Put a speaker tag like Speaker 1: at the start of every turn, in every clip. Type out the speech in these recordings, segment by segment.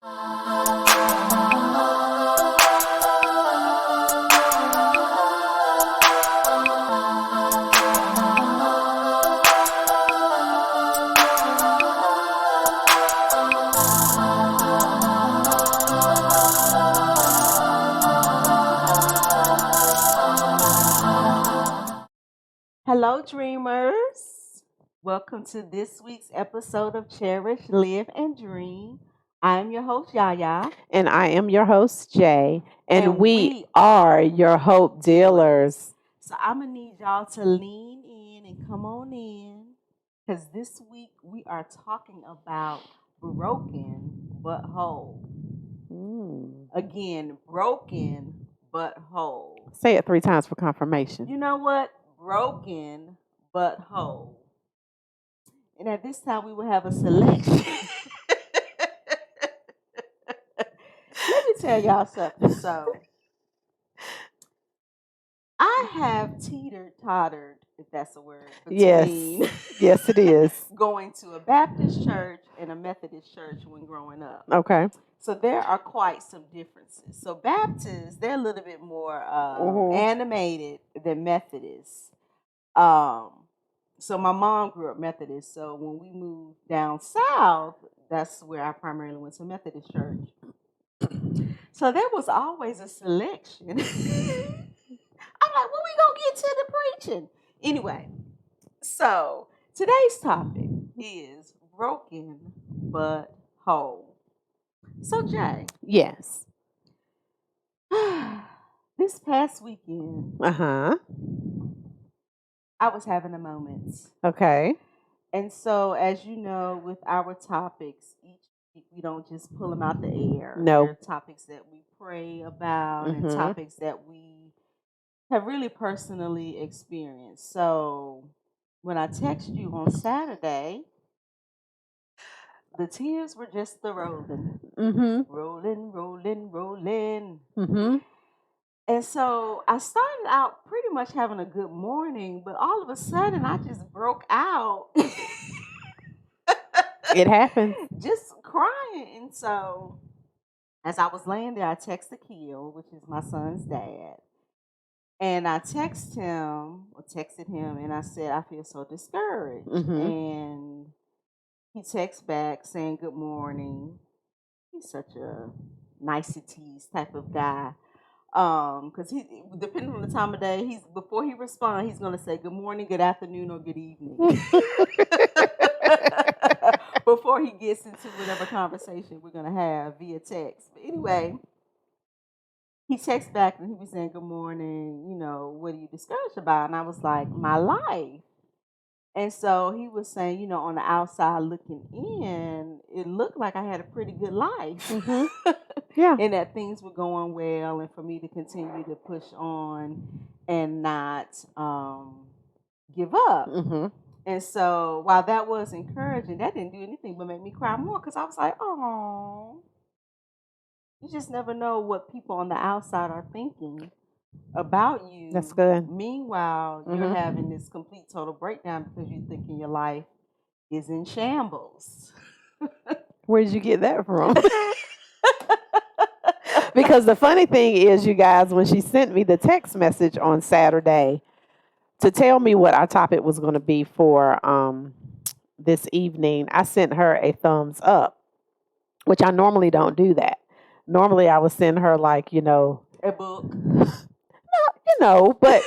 Speaker 1: Hello, dreamers. Welcome to this week's episode of Cherish, Live, and Dream. I'm your host, YaYa,
Speaker 2: And I am your host, Jay. And
Speaker 1: and
Speaker 2: we
Speaker 1: we
Speaker 2: are
Speaker 1: are
Speaker 2: your hope dealers.
Speaker 1: So I'm going to need y'all to lean in and come on in because this week we are talking about broken but whole.
Speaker 2: Mm.
Speaker 1: Again, broken but whole.
Speaker 2: Say it 3 times for confirmation.
Speaker 1: You know what? Broken but whole. And at this time, we will have a selection. Let me tell y'all something. So, I have teeter-tottered, if that's a word, between
Speaker 2: Yes, it is.
Speaker 1: going to a Baptist church and a Methodist church when growing up.
Speaker 2: Okay.
Speaker 1: So there are quite some differences. So Baptists, they're a little bit more animated than Methodists. So my mom grew up Methodist. So when we moved down south, that's where I primarily went to Methodist church. So there was always a selection. I'm like, when we gonna get to the preaching? Anyway, so today's topic is broken but whole. So Jay,
Speaker 2: Yes.
Speaker 1: this past weekend,
Speaker 2: Uh-huh.
Speaker 1: I was having a moment.
Speaker 2: Okay.
Speaker 1: And so, as you know, with our topics, each week we don't just pull them out the air.
Speaker 2: No.
Speaker 1: They're topics that we pray about and
Speaker 2: Mhm.
Speaker 1: topics that we have really personally experienced. So, when I text you on Saturday, the tears were just the rolling,
Speaker 2: Mm-hmm.
Speaker 1: rolling, rolling, rolling.
Speaker 2: Mm-hmm.
Speaker 1: And so I started out pretty much having a good morning, but all of a sudden I just broke out.
Speaker 2: It happens.
Speaker 1: Just crying. And so as I was laying there, I texted Keel, which is my son's dad. And I texted him, and I said, I feel so discouraged.
Speaker 2: Mm-hmm.
Speaker 1: And he texts back saying, good morning. He's such a niceties type of guy. Because he, depending on the time of day, he's before he responds, he's gonna say good morning, good afternoon, or good evening. Before he gets into whatever conversation we're gonna have via text. But anyway, he texts back and he was saying good morning. You know, what are you discouraged about? And I was like, my life. And so he was saying, you know, on the outside looking in, it looked like I had a pretty good life.
Speaker 2: Mm-hmm. Yeah.
Speaker 1: And that things were going well, and for me to continue to push on and not give up.
Speaker 2: Mm-hmm.
Speaker 1: And so while that was encouraging, that didn't do anything but make me cry more because I was like, oh, you just never know what people on the outside are thinking about you.
Speaker 2: That's good.
Speaker 1: Meanwhile, you're having this complete total breakdown because you're thinking your life is in shambles.
Speaker 2: Where did you get that from? Because the funny thing is, you guys, when she sent me the text message on Saturday to tell me what our topic was going to be for this evening, I sent her a thumbs up, which I normally don't do that. Normally, I would send her like,
Speaker 1: A book.
Speaker 2: but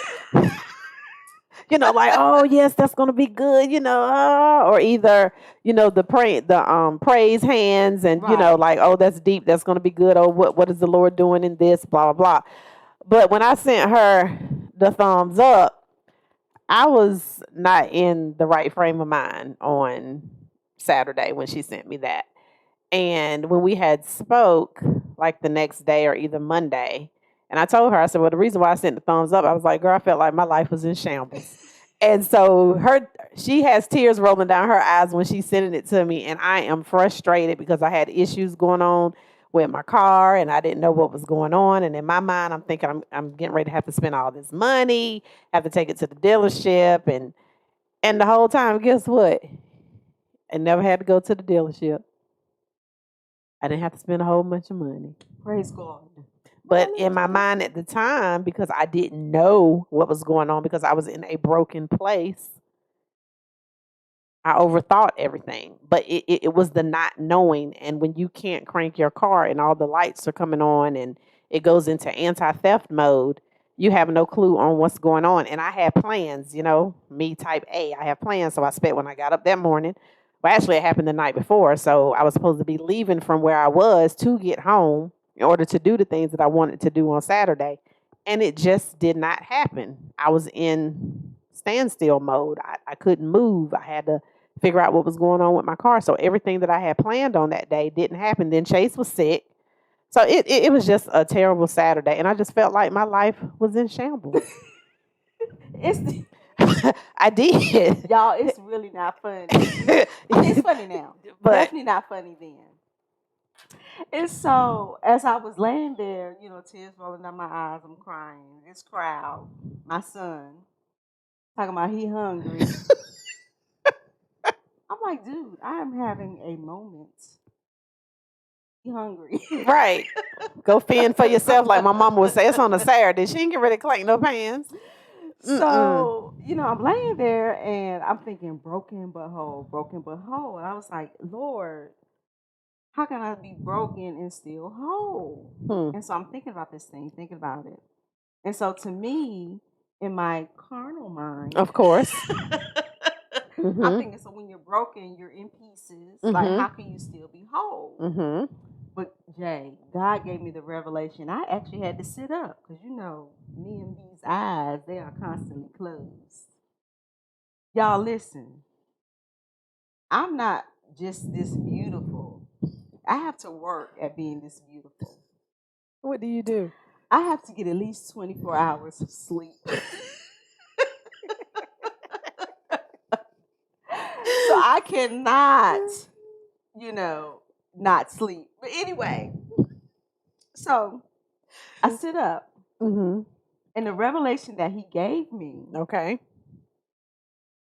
Speaker 2: like, oh yes, that's gonna be good, or either, the praise hands and
Speaker 1: Right.
Speaker 2: like, oh, that's deep, that's gonna be good. Oh, what is the Lord doing in this? Blah blah blah. But when I sent her the thumbs up, I was not in the right frame of mind on Saturday when she sent me that. And when we had spoke like the next day or either Monday, and I told her, I said, well, the reason why I sent the thumbs up, I was like, girl, I felt like my life was in shambles. And so she has tears rolling down her eyes when she's sending it to me. And I am frustrated because I had issues going on with my car and I didn't know what was going on. And in my mind, I'm thinking I'm getting ready to have to spend all this money, have to take it to the dealership. And the whole time, guess what? I never had to go to the dealership. I didn't have to spend a whole bunch of money.
Speaker 1: Praise God.
Speaker 2: But in my mind at the time, because I didn't know what was going on, because I was in a broken place, I overthought everything. But it was the not knowing. And when you can't crank your car and all the lights are coming on and it goes into anti-theft mode, you have no clue on what's going on. And I had plans, me type A. I have plans. So I spent when I got up that morning. Well, actually, it happened the night before. So I was supposed to be leaving from where I was to get home in order to do the things that I wanted to do on Saturday. And it just did not happen. I was in standstill mode. I couldn't move. I had to figure out what was going on with my car. So everything that I had planned on that day didn't happen. Then Chase was sick. So it was just a terrible Saturday. And I just felt like my life was in shambles. I did.
Speaker 1: Y'all, it's really not funny. It's funny now. But definitely not funny then. And so as I was laying there, tears rolling down my eyes, I'm crying. This crowd, my son, talking about he hungry. I'm like, dude, I am having a moment. He hungry.
Speaker 2: Right. Go fend for yourself, like my mama would say. It's on a Saturday. She ain't get ready to clank no pans.
Speaker 1: So, I'm laying there and I'm thinking broken but whole, broken but whole. And I was like, Lord, how can I be broken and still whole? And so I'm thinking about this thing, thinking about it. And so to me, in my carnal mind,
Speaker 2: of course,
Speaker 1: I'm thinking, so when you're broken, you're in pieces. Like, how can you still be whole? But Jay, God gave me the revelation. I actually had to sit up because me and these eyes, they are constantly closed. Y'all listen. I'm not just this beautiful. I have to work at being this beautiful.
Speaker 2: What do you do?
Speaker 1: I have to get at least 24 hours of sleep. So I cannot, not sleep. But anyway, so I sit up. And the revelation that he gave me.
Speaker 2: Okay.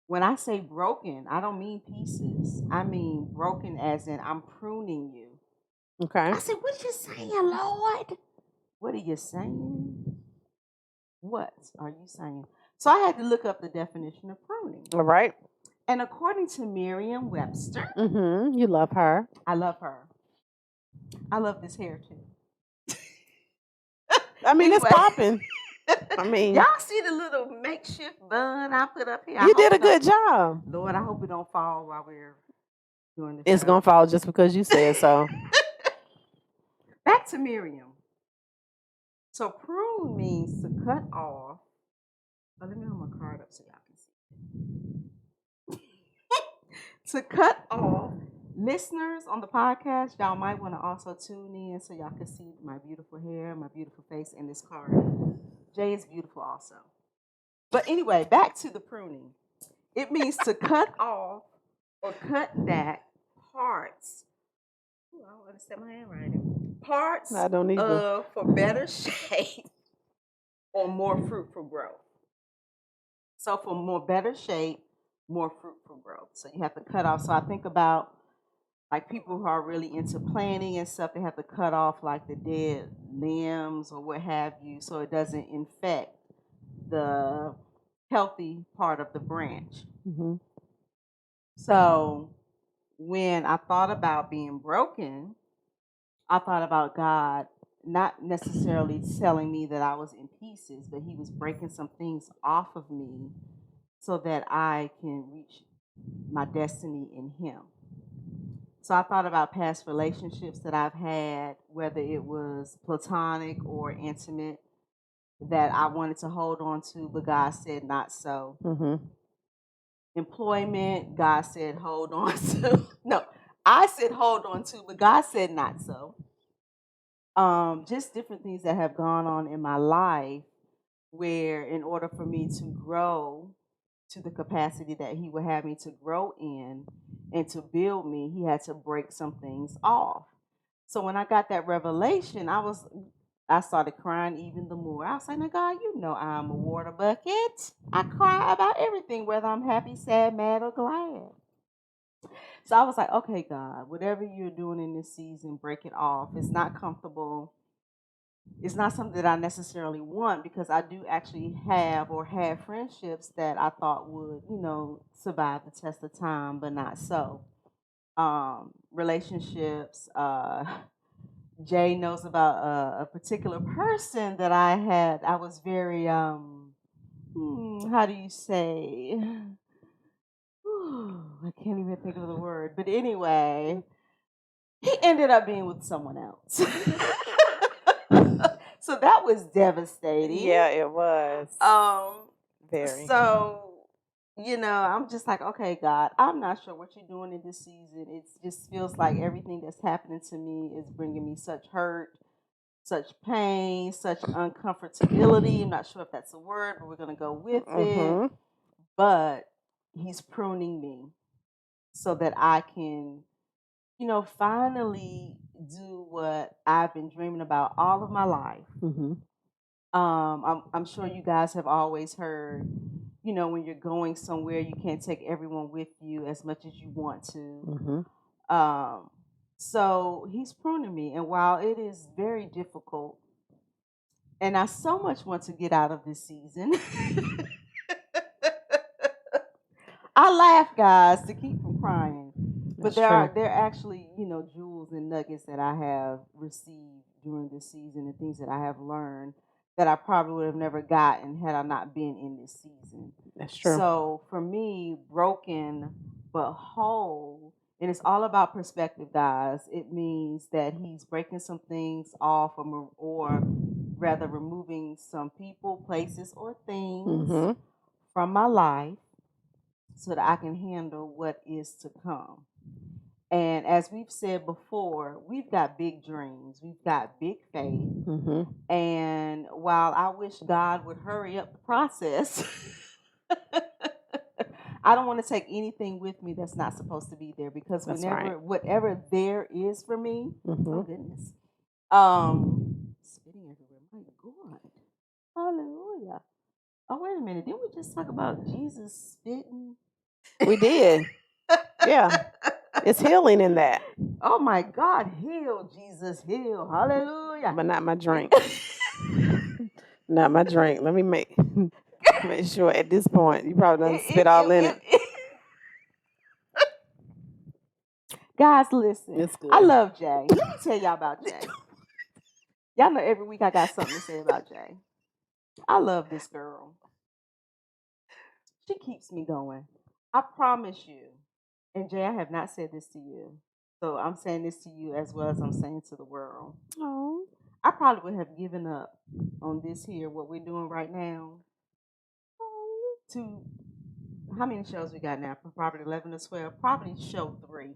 Speaker 1: When I say broken, I don't mean pieces. I mean broken as in I'm pruning you.
Speaker 2: Okay.
Speaker 1: I said, what are you saying, Lord? What are you saying? What are you saying? So I had to look up the definition of pruning.
Speaker 2: All right.
Speaker 1: And according to Merriam-Webster.
Speaker 2: You love her.
Speaker 1: I love her. I love this hair too.
Speaker 2: I mean, anyway. It's popping. I mean,
Speaker 1: y'all see the little makeshift bun I put up here?
Speaker 2: You did a good job.
Speaker 1: Lord, I hope it don't fall while we're doing this.
Speaker 2: It's going to fall just because you said so.
Speaker 1: Back to Miriam. So prune means to cut off. Oh, let me hold my card up so y'all can see. To cut off. Listeners on the podcast, y'all might want to also tune in so y'all can see my beautiful hair, my beautiful face, and this card. Jay is beautiful also. But anyway, back to the pruning. It means to cut off or cut back parts. Ooh, I don't understand my handwriting. Parts
Speaker 2: I don't either.
Speaker 1: For better shape or more fruitful growth. So for more better shape, more fruitful growth. So you have to cut off. So I think about like people who are really into planting and stuff, they have to cut off like the dead limbs or what have you so it doesn't infect the healthy part of the branch. So when I thought about being broken, I thought about God not necessarily telling me that I was in pieces, but he was breaking some things off of me so that I can reach my destiny in him. So I thought about past relationships that I've had, whether it was platonic or intimate, that I wanted to hold on to, but God said not so. Employment, God said hold on to. No, I said hold on to, but God said not so. Just different things that have gone on in my life where in order for me to grow to the capacity that he would have me to grow in and to build me, he had to break some things off. So when I got that revelation, I started crying even the more. I was like, now God, I'm a water bucket. I cry about everything, whether I'm happy, sad, mad, or glad. So I was like, okay, God, whatever you're doing in this season, break it off. It's not comfortable. It's not something that I necessarily want because I do actually have or had friendships that I thought would, survive the test of time, but not so. Relationships. Jay knows about a particular person that I had. I was very, how do you say? I can't even think of the word. But anyway, he ended up being with someone else. So that was devastating.
Speaker 2: Yeah, it was. Very.
Speaker 1: So, I'm just like, okay, God, I'm not sure what you're doing in this season. It just feels like everything that's happening to me is bringing me such hurt, such pain, such uncomfortability. I'm not sure if that's a word, but we're going to go with it. But he's pruning me so that I can, finally do what I've been dreaming about all of my life. I'm sure you guys have always heard, when you're going somewhere, you can't take everyone with you as much as you want to. So he's pruning me. And while it is very difficult, and I so much want to get out of this season, I laugh, guys, to keep from crying. But there are actually, jewels and nuggets that I have received during this season and things that I have learned that I probably would have never gotten had I not been in this season.
Speaker 2: That's true.
Speaker 1: So for me, broken but whole, and it's all about perspective, guys. It means that he's breaking some things off or rather removing some people, places, or things from my life so that I can handle what is to come. And as we've said before, we've got big dreams, we've got big faith. And while I wish God would hurry up the process, I don't want to take anything with me that's not supposed to be there because whatever there is for me, oh goodness, spitting everywhere. My God, hallelujah. Oh, wait a minute. Didn't we just talk about Jesus spitting?
Speaker 2: We did. Yeah. It's healing in that.
Speaker 1: Oh my God, heal, Jesus, heal. Hallelujah.
Speaker 2: But not my drink. Not my drink. Let me make sure at this point you probably done spit all in it.
Speaker 1: Guys, listen.
Speaker 2: It's good.
Speaker 1: I love Jay. Let me tell y'all about Jay. Y'all know every week I got something to say about Jay. I love this girl. She keeps me going. I promise you. And Jay, I have not said this to you. So I'm saying this to you as well as I'm saying to the world.
Speaker 2: Oh.
Speaker 1: I probably would have given up on this here, what we're doing right now. To how many shows we got now? Probably 11 or 12. Probably show 3.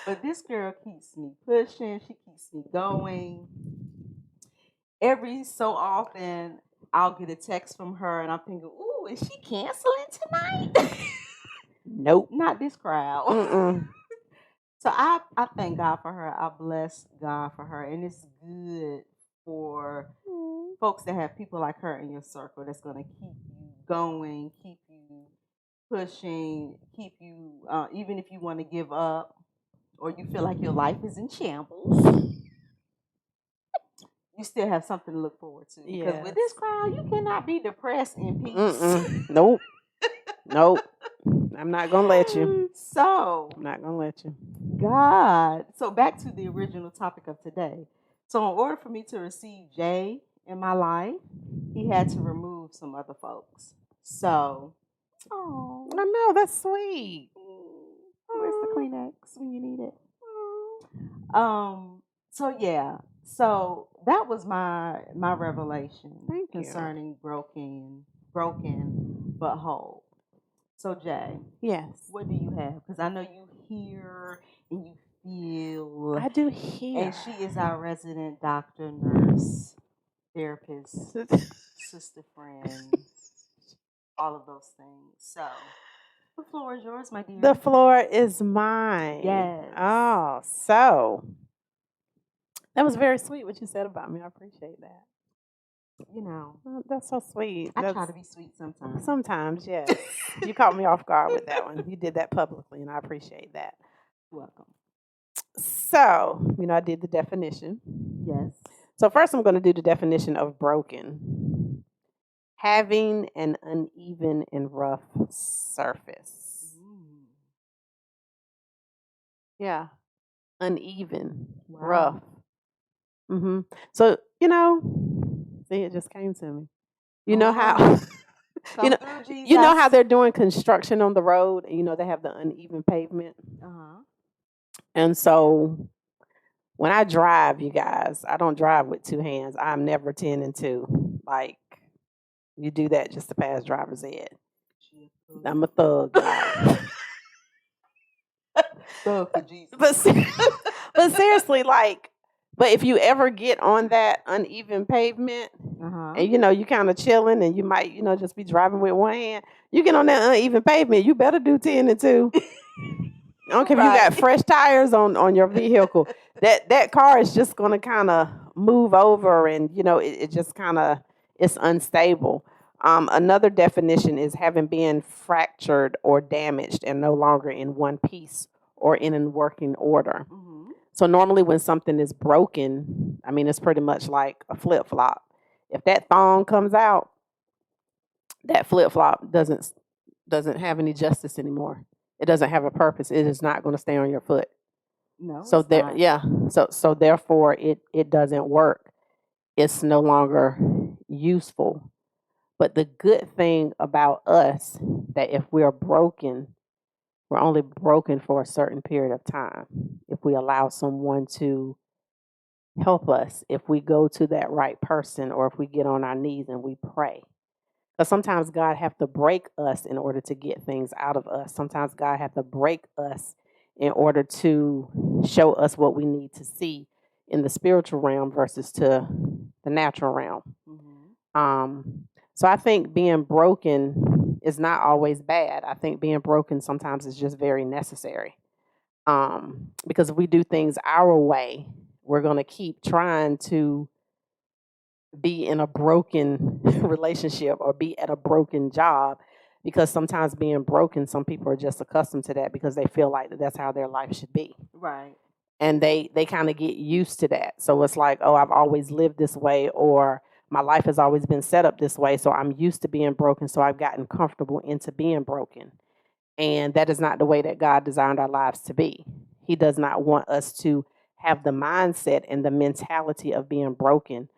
Speaker 1: But this girl keeps me pushing. She keeps me going. Every so often, I'll get a text from her, and I'm thinking, "Ooh, is she canceling tonight?"
Speaker 2: Nope.
Speaker 1: Not this crowd. So I thank God for her. I bless God for her, and it's good for folks that have people like her in your circle that's going to keep you going, keep you pushing, keep you even if you want to give up or you feel like your life is in shambles. You still have something to look forward to. Because with this crowd, you cannot be depressed in peace.
Speaker 2: Nope. Nope. I'm not going to let you.
Speaker 1: So.
Speaker 2: I'm not going to let you.
Speaker 1: God. So back to the original topic of today. So in order for me to receive Jay in my life, he had to remove some other folks. So.
Speaker 2: Oh. I know. That's sweet.
Speaker 1: Where's the Kleenex when you need it? So yeah. So that was my revelation concerning broken but whole. So Jay,
Speaker 2: yes,
Speaker 1: what do you have? Because I know you hear and you feel.
Speaker 2: I do hear.
Speaker 1: And she is our resident doctor, nurse, therapist, sister, friend, all of those things. So the floor is yours, my dear.
Speaker 2: The floor is mine.
Speaker 1: Yes.
Speaker 2: Oh, so that was very sweet what you said about me. I appreciate that.
Speaker 1: You know,
Speaker 2: That's so sweet.
Speaker 1: I try to be sweet sometimes.
Speaker 2: Sometimes, yes. You caught me off guard with that one. You did that publicly, and I appreciate that.
Speaker 1: Welcome.
Speaker 2: So, I did the definition.
Speaker 1: Yes.
Speaker 2: So first I'm going to do the definition of broken. Having an uneven and rough surface.
Speaker 1: Ooh.
Speaker 2: Yeah. Uneven,
Speaker 1: Wow.
Speaker 2: rough. So, see, it just came to me. You know how
Speaker 1: Come through, Jesus.
Speaker 2: how they're doing construction on the road and they have the uneven pavement. And so when I drive, you guys, I don't drive with two hands. I'm never 10 and 2. Like, you do that just to pass driver's ed. I'm a thug.
Speaker 1: Thug for Jesus.
Speaker 2: But seriously, but if you ever get on that uneven pavement, and you kind of chilling, and you might just be driving with one hand, you get on that uneven pavement, you better do 10 and 2. I don't care if you got fresh tires on your vehicle. That car is just going to kind of move over, and it just kind of, it's unstable. Another definition is having been fractured or damaged and no longer in one piece or in working order. So normally when something is broken, I mean, it's pretty much like a flip-flop. If that thong comes out, that flip-flop doesn't have any justice anymore. It doesn't have a purpose. It is not going to stay on your foot.
Speaker 1: No.
Speaker 2: So there, yeah. So therefore, it doesn't work. It's no longer useful. But the good thing about us, that if we're broken, we're only broken for a certain period of time. If we allow someone to help us, if we go to that right person, or if we get on our knees and we pray. Because sometimes God have to break us in order to get things out of us. Sometimes God have to break us in order to show us what we need to see in the spiritual realm versus to the natural realm. So I think being broken is not always bad. I think being broken sometimes is just very necessary. Because if we do things our way, we're going to keep trying to be in a broken relationship or be at a broken job, because sometimes being broken, some people are just accustomed to that because they feel like that's how their life should be.
Speaker 1: Right.
Speaker 2: And they kind of get used to that. So it's like, oh, I've always lived this way, or my life has always been set up this way. So I'm used to being broken. So I've gotten comfortable into being broken. And that is not the way that God designed our lives to be. He does not want us to have the mindset and the mentality of being broken.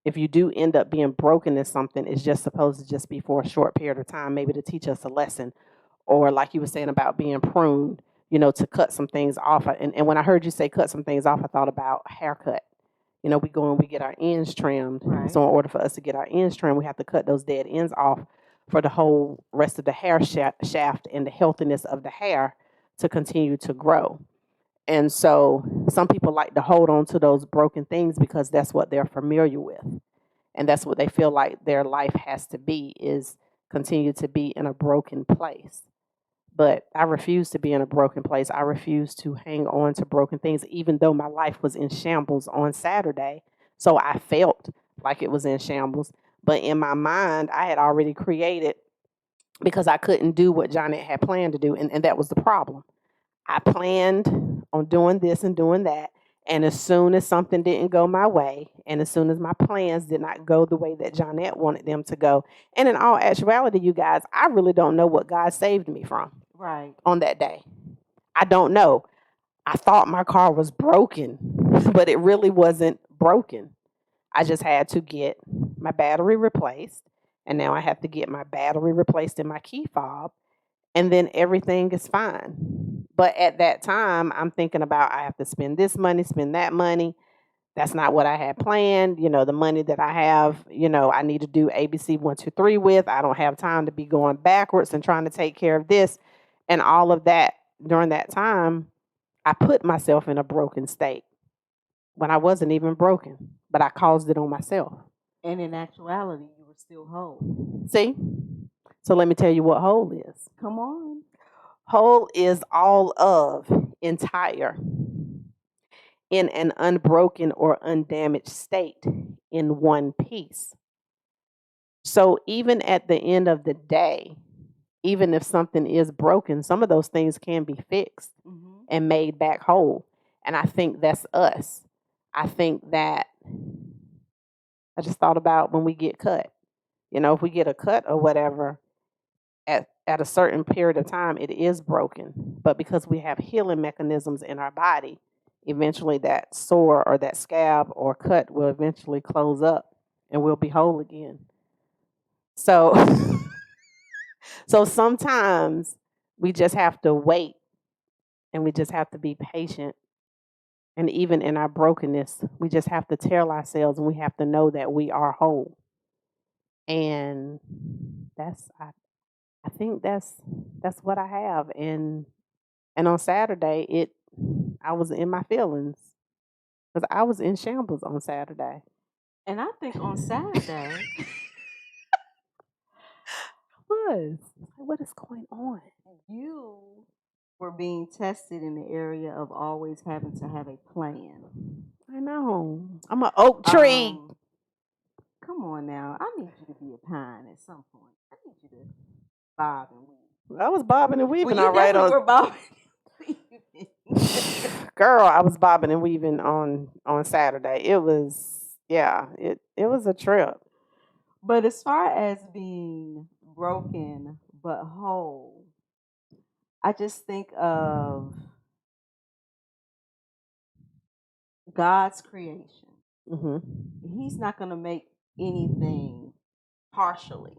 Speaker 2: If you do end up being broken in something, it's just supposed to just be for a short period of time, maybe to teach us a lesson, or like you were saying about being pruned, to cut some things off. And when I heard you say cut some things off, I thought about haircut. We go and we get our ends trimmed.
Speaker 1: Right.
Speaker 2: So in order for us to get our ends trimmed, we have to cut those dead ends off for the whole rest of the hair shaft and the healthiness of the hair to continue to grow. And so some people like to hold on to those broken things because that's what they're familiar with. And that's what they feel like their life has to be, is continue to be in a broken place. But I refuse to be in a broken place. I refuse to hang on to broken things, even though my life was in shambles on Saturday. So I felt like it was in shambles. But in my mind, I had already created, because I couldn't do what Johnette had planned to do. And that was the problem. I planned on doing this and doing that. And as soon as something didn't go my way, and as soon as my plans did not go the way that Johnette wanted them to go, and in all actuality, you guys, I really don't know what God saved me from.
Speaker 1: Right.
Speaker 2: On that day. I don't know. I thought my car was broken, but it really wasn't broken. I just had to get my battery replaced, and now I have to get my battery replaced in my key fob, and then everything is fine. But at that time, I'm thinking about, I have to spend this money, spend that money. That's not what I had planned. The money that I have, I need to do ABC 1, 2, 3 with. I don't have time to be going backwards and trying to take care of this and all of that. During that time, I put myself in a broken state when I wasn't even broken, but I caused it on myself.
Speaker 1: And in actuality, you were still whole.
Speaker 2: See? So let me tell you what whole is.
Speaker 1: Come on.
Speaker 2: Whole is all of, entire. in an unbroken or undamaged state in one piece. So even at the end of the day, even if something is broken, some of those things can be fixed and made back whole. And I think that's us. I think that I just thought about when we get cut. If we get a cut or whatever, at a certain period of time, it is broken. But because we have healing mechanisms in our body, eventually that sore or that scab or cut will eventually close up and we'll be whole again. So, so sometimes we just have to wait and we just have to be patient. And even in our brokenness, we just have to tell ourselves and we have to know that we are whole. And I think that's what I have. And on Saturday, I was in my feelings because I was in shambles on Saturday.
Speaker 1: And I think on Saturday,
Speaker 2: what is going on?
Speaker 1: You were being tested in the area of always having to have a plan.
Speaker 2: I know. I'm an oak tree.
Speaker 1: Come on now. I need you to be a pine at some point. I need you to bob and weave.
Speaker 2: I was bobbing and weaving.
Speaker 1: Well, you definitely were bobbing and
Speaker 2: weaving. Girl, I was bobbing and weaving on Saturday. It was, it was a trip.
Speaker 1: But as far as being broken but whole, I just think of God's creation. He's not going to make anything partially.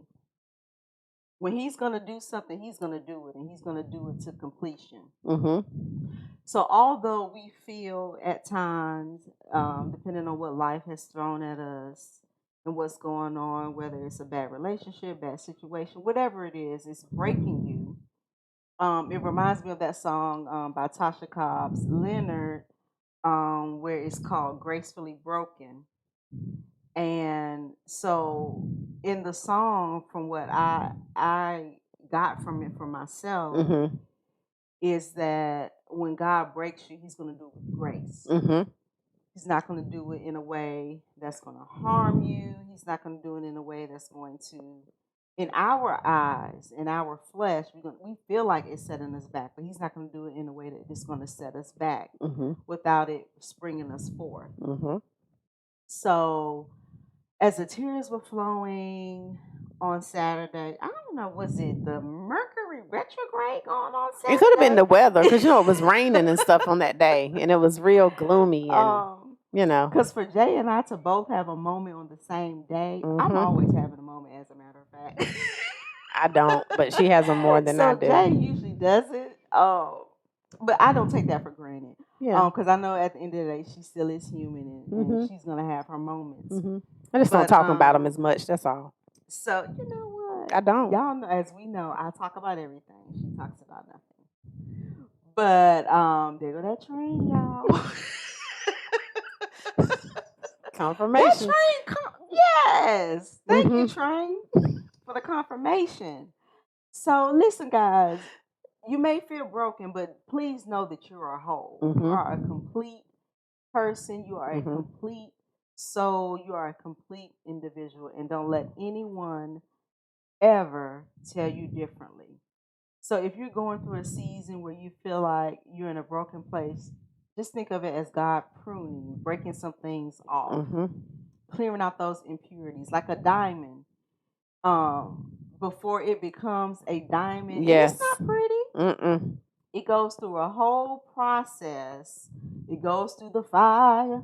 Speaker 1: When he's going to do something, he's going to do it, and he's going to do it to completion. So although we feel at times, depending on what life has thrown at us and what's going on, whether it's a bad relationship, bad situation, whatever it is, it's breaking you. It reminds me of that song by Tasha Cobbs Leonard, where it's called Gracefully Broken. And so in the song, from what I got from it for myself, is that when God breaks you, he's going to do it with grace. He's not going to do it in a way that's going to harm you. He's not going to do it in a way that's going to, in our eyes, in our flesh, we feel like it's setting us back, but he's not going to do it in a way that it's going to set us back without it springing us forth. So as the tears were flowing on Saturday, I don't know, was it the Mercury retrograde going on Saturday?
Speaker 2: It could have been the weather because, it was raining and stuff on that day, and it was real gloomy and,
Speaker 1: Because for Jay and I to both have a moment on the same day, I'm always having a moment, as a matter of fact.
Speaker 2: I don't, but she has them more than I do.
Speaker 1: So Jay usually does it. But I don't take that for granted. Because I know at the end of the day, she still is human, and she's going to have her moments.
Speaker 2: I just don't talk about them as much. That's all.
Speaker 1: So, you know what?
Speaker 2: I don't.
Speaker 1: Y'all know, as we know, I talk about everything. She talks about nothing. But there go that train, y'all.
Speaker 2: Confirmation.
Speaker 1: That train, yes. Thank you, train, for the confirmation. So, listen, guys. You may feel broken, but please know that you are whole. You are a complete person. You are a complete soul. You are a complete individual. And don't let anyone ever tell you differently. So if you're going through a season where you feel like you're in a broken place, just think of it as God pruning, breaking some things off, clearing out those impurities, like a diamond. Before it becomes a diamond, it's not pretty. It goes through a whole process. It goes through the fire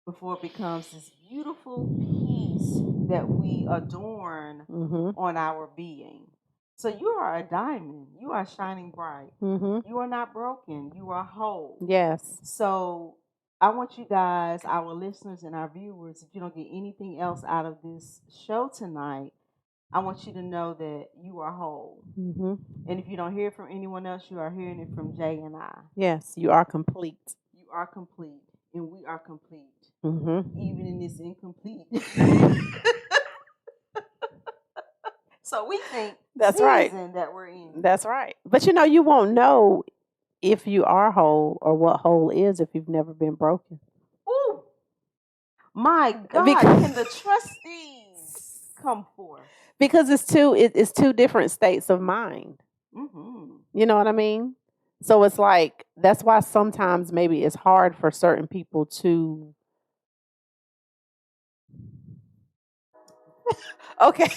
Speaker 1: before it becomes this beautiful piece that we adorn on our being. So you are a diamond. You are shining bright. You are not broken. You are whole.
Speaker 2: Yes.
Speaker 1: So I want you guys, our listeners and our viewers, if you don't get anything else out of this show tonight, I want you to know that you are whole. And if you don't hear it from anyone else, you are hearing it from Jay and I.
Speaker 2: Yes, you are complete.
Speaker 1: You are complete. And we are complete. Even in this incomplete. So we think
Speaker 2: that's right
Speaker 1: that we're in.
Speaker 2: That's right. But you won't know if you are whole, or what whole is if you've never been broken.
Speaker 1: Ooh, my God!
Speaker 2: Because,
Speaker 1: Can the trustees come forth?
Speaker 2: because it's two different states of mind.
Speaker 1: Mm-hmm.
Speaker 2: You know what I mean? So it's like that's why sometimes maybe it's hard for certain people to. Okay,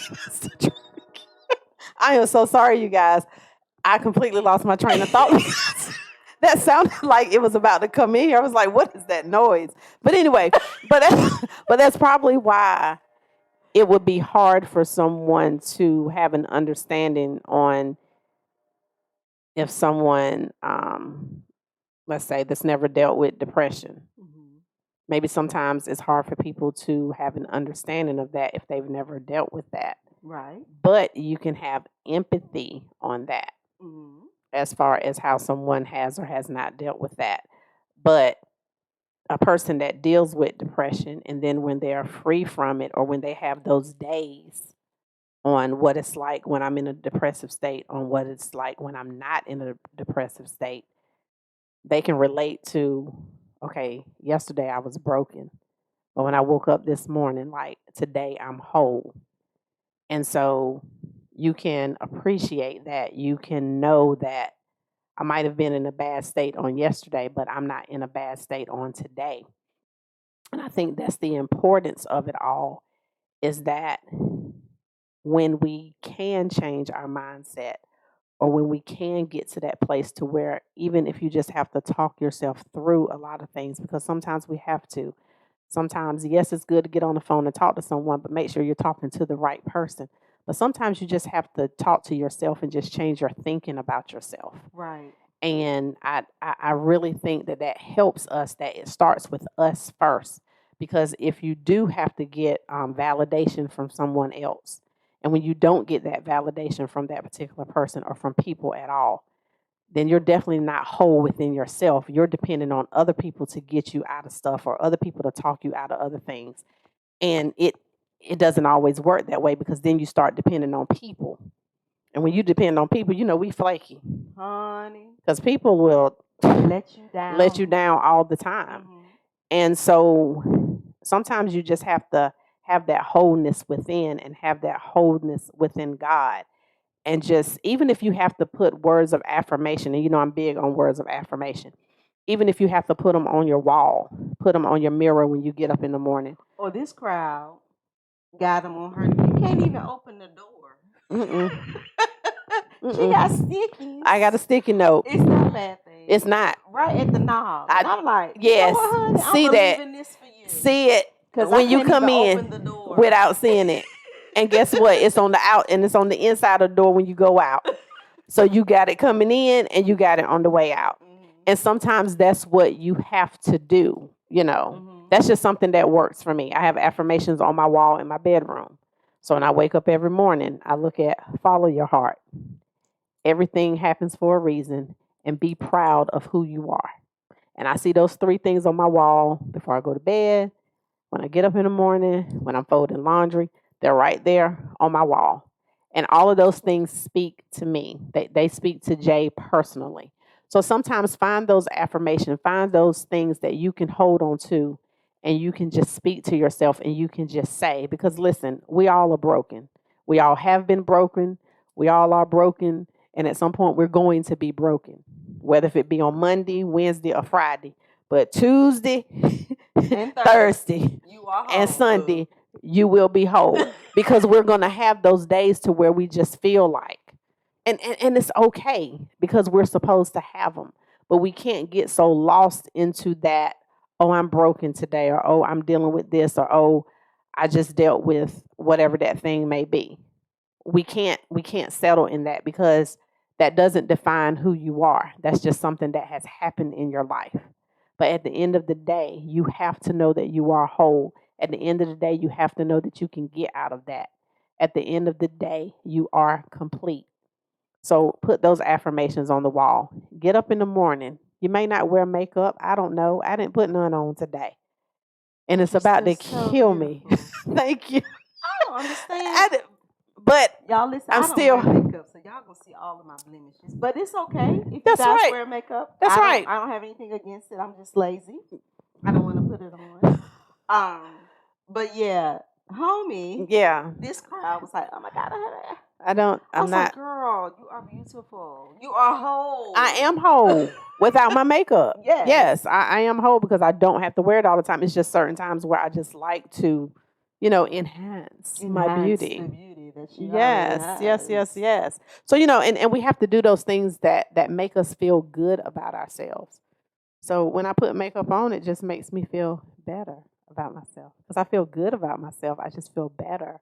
Speaker 2: I am so sorry, you guys. I completely lost my train of thought. That sounded like it was about to come in here. I was like, "What is that noise?" But anyway, but that's probably why it would be hard for someone to have an understanding on if someone, let's say, that's never dealt with depression.
Speaker 1: Mm-hmm.
Speaker 2: Maybe sometimes it's hard for people to have an understanding of that if they've never dealt with that.
Speaker 1: Right.
Speaker 2: But you can have empathy on that
Speaker 1: Mm-hmm.
Speaker 2: as far as how someone has or has not dealt with that. But a person that deals with depression, and then when they're free from it, or when they have those days on what it's like when I'm in a depressive state, on what it's like when I'm not in a depressive state, they can relate to, okay, yesterday I was broken, but when I woke up this morning, like today, I'm whole. And so you can appreciate that. You can know that I might have been in a bad state on yesterday, but I'm not in a bad state on today. And I think that's the importance of it all, is that when we can change our mindset, or when we can get to that place to where, even if you just have to talk yourself through a lot of things, because sometimes we have to. Sometimes, yes, it's good to get on the phone and talk to someone, but make sure you're talking to the right person. But sometimes you just have to talk to yourself and just change your thinking about yourself.
Speaker 1: Right.
Speaker 2: And I really think that that helps us, that it starts with us first. Because if you do have to get validation from someone else, and when you don't get that validation from that particular person or from people at all, then you're definitely not whole within yourself. You're depending on other people to get you out of stuff, or other people to talk you out of other things. And it doesn't always work that way, because then you start depending on people. And when you depend on people, we flaky,
Speaker 1: Honey,
Speaker 2: because people will
Speaker 1: let you down.
Speaker 2: let you down all the time.
Speaker 1: Mm-hmm.
Speaker 2: And so sometimes you just have to have that wholeness within, and have that wholeness within God. And just, even if you have to put words of affirmation, and I'm big on words of affirmation, even if you have to put them on your wall, put them on your mirror when you get up in the morning.
Speaker 1: Or this crowd got them on her. You can't even open the door.
Speaker 2: Mm-mm.
Speaker 1: She got stickies.
Speaker 2: I got a sticky note.
Speaker 1: It's not a bad thing.
Speaker 2: It's not.
Speaker 1: Right at the knob. And I'm like,
Speaker 2: yes,
Speaker 1: honey,
Speaker 2: see
Speaker 1: I'm
Speaker 2: that.
Speaker 1: leaving this for you.
Speaker 2: See it
Speaker 1: Because
Speaker 2: when you come in without seeing it. And guess what? It's on the out, and it's on the inside of the door when you go out. So you got it coming in, and you got it on the way out. Mm-hmm. And sometimes that's what you have to do. Mm-hmm. That's just something that works for me. I have affirmations on my wall in my bedroom. So when I wake up every morning, I look at follow your heart. Everything happens for a reason, and be proud of who you are. And I see those 3 things on my wall before I go to bed, when I get up in the morning, when I'm folding laundry. They're right there on my wall. And all of those things speak to me. They speak to Jay personally. So sometimes find those affirmations, find those things that you can hold on to, and you can just speak to yourself, and you can just say, because listen, we all are broken. We all have been broken. We all are broken. And at some point, we're going to be broken, whether if it be on Monday, Wednesday, or Friday. But Tuesday, and Thursday, and Sunday, you will be whole, because we're going to have those days to where we just feel like, and it's okay, because we're supposed to have them. But we can't get so lost into that, oh, I'm broken today, or oh, I'm dealing with this, or oh, I just dealt with whatever that thing may be. We can't settle in that, because that doesn't define who you are. That's just something that has happened in your life. But at the end of the day, you have to know that you are whole. At the end of the day, you have to know that you can get out of that. At the end of the day, you are complete. So put those affirmations on the wall. Get up in the morning. You may not wear makeup. I don't know. I didn't put none on today. And it's about to kill me. Thank you.
Speaker 1: I don't understand.
Speaker 2: But
Speaker 1: Y'all listen,
Speaker 2: I'm
Speaker 1: I don't
Speaker 2: still.
Speaker 1: wear makeup, so y'all gonna see all of my blemishes. But it's okay if you
Speaker 2: That's
Speaker 1: guys
Speaker 2: right.
Speaker 1: wear makeup.
Speaker 2: That's right.
Speaker 1: I don't have anything against it. I'm just lazy. I don't want to put it on. But yeah, homie,
Speaker 2: Yeah.
Speaker 1: this crowd was like, oh my God,
Speaker 2: I'm
Speaker 1: was
Speaker 2: not.
Speaker 1: like, girl, you are beautiful. You are whole.
Speaker 2: I am whole without my makeup.
Speaker 1: Yes.
Speaker 2: I am whole because I don't have to wear it all the time. It's just certain times where I just like to, enhance my beauty.
Speaker 1: The beauty that she
Speaker 2: Yes,
Speaker 1: already
Speaker 2: yes,
Speaker 1: has.
Speaker 2: yes, yes. So, and we have to do those things that make us feel good about ourselves. So when I put makeup on, it just makes me feel better about myself. Because I feel good about myself. I just feel better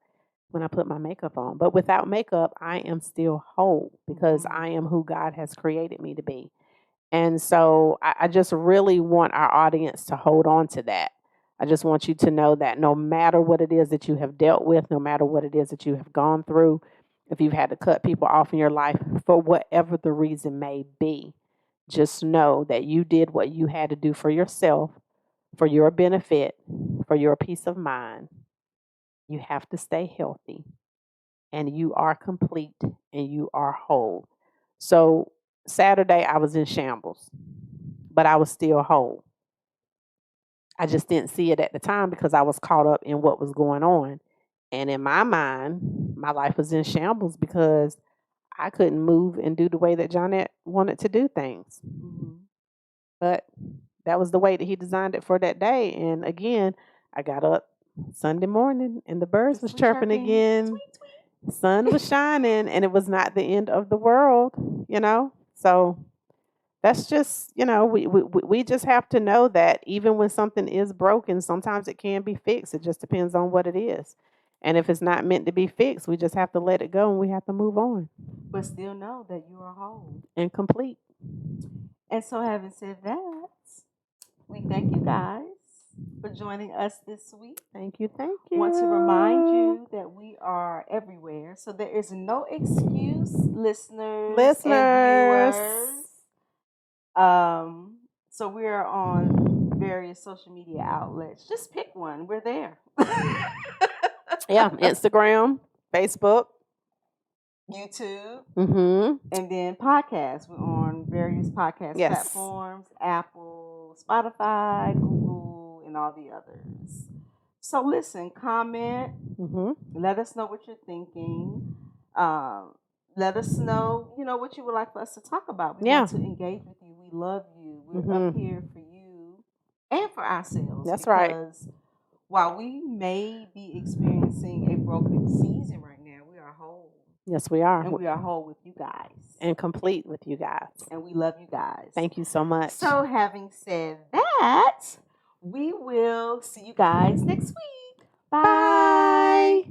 Speaker 2: when I put my makeup on. But without makeup, I am still whole because I am who God has created me to be. And so I just really want our audience to hold on to that. I just want you to know that no matter what it is that you have dealt with, no matter what it is that you have gone through, if you've had to cut people off in your life for whatever the reason may be, just know that you did what you had to do for yourself, for your benefit, for your peace of mind. You have to stay healthy, and you are complete, and you are whole. So Saturday, I was in shambles, but I was still whole. I just didn't see it at the time because I was caught up in what was going on. And in my mind, my life was in shambles because I couldn't move and do the way that Johnette wanted to do things. But that was the way that he designed it for that day. And again, I got up Sunday morning and the birds was chirping again.
Speaker 1: Tweet, tweet.
Speaker 2: Sun was shining, and it was not the end of the world, So that's just, we just have to know that even when something is broken, sometimes it can be fixed. It just depends on what it is. And if it's not meant to be fixed, we just have to let it go and we have to move on.
Speaker 1: But still know that you are whole
Speaker 2: and complete.
Speaker 1: And so, having said that, we thank you guys for joining us this week.
Speaker 2: Thank you. Thank you.
Speaker 1: Want to remind you that we are everywhere. So there is no excuse, listeners. And viewers. So we're on various social media outlets. Just pick one. We're there.
Speaker 2: Yeah, Instagram, Facebook,
Speaker 1: YouTube,
Speaker 2: and
Speaker 1: then podcasts. We're on various podcast platforms: Apple, Spotify, Google, and all the others. So listen, comment. Let us know what you're thinking. Let us know, what you would like for us to talk about. We want to engage with you. We love you. We're up here for you and for ourselves.
Speaker 2: That's right.
Speaker 1: Because while we may be experiencing a broken season right now, we are whole.
Speaker 2: Yes, we are.
Speaker 1: And we are whole with you guys.
Speaker 2: And complete with you guys.
Speaker 1: And we love you guys.
Speaker 2: Thank you so much.
Speaker 1: So having said that, we will see you guys next week. Bye.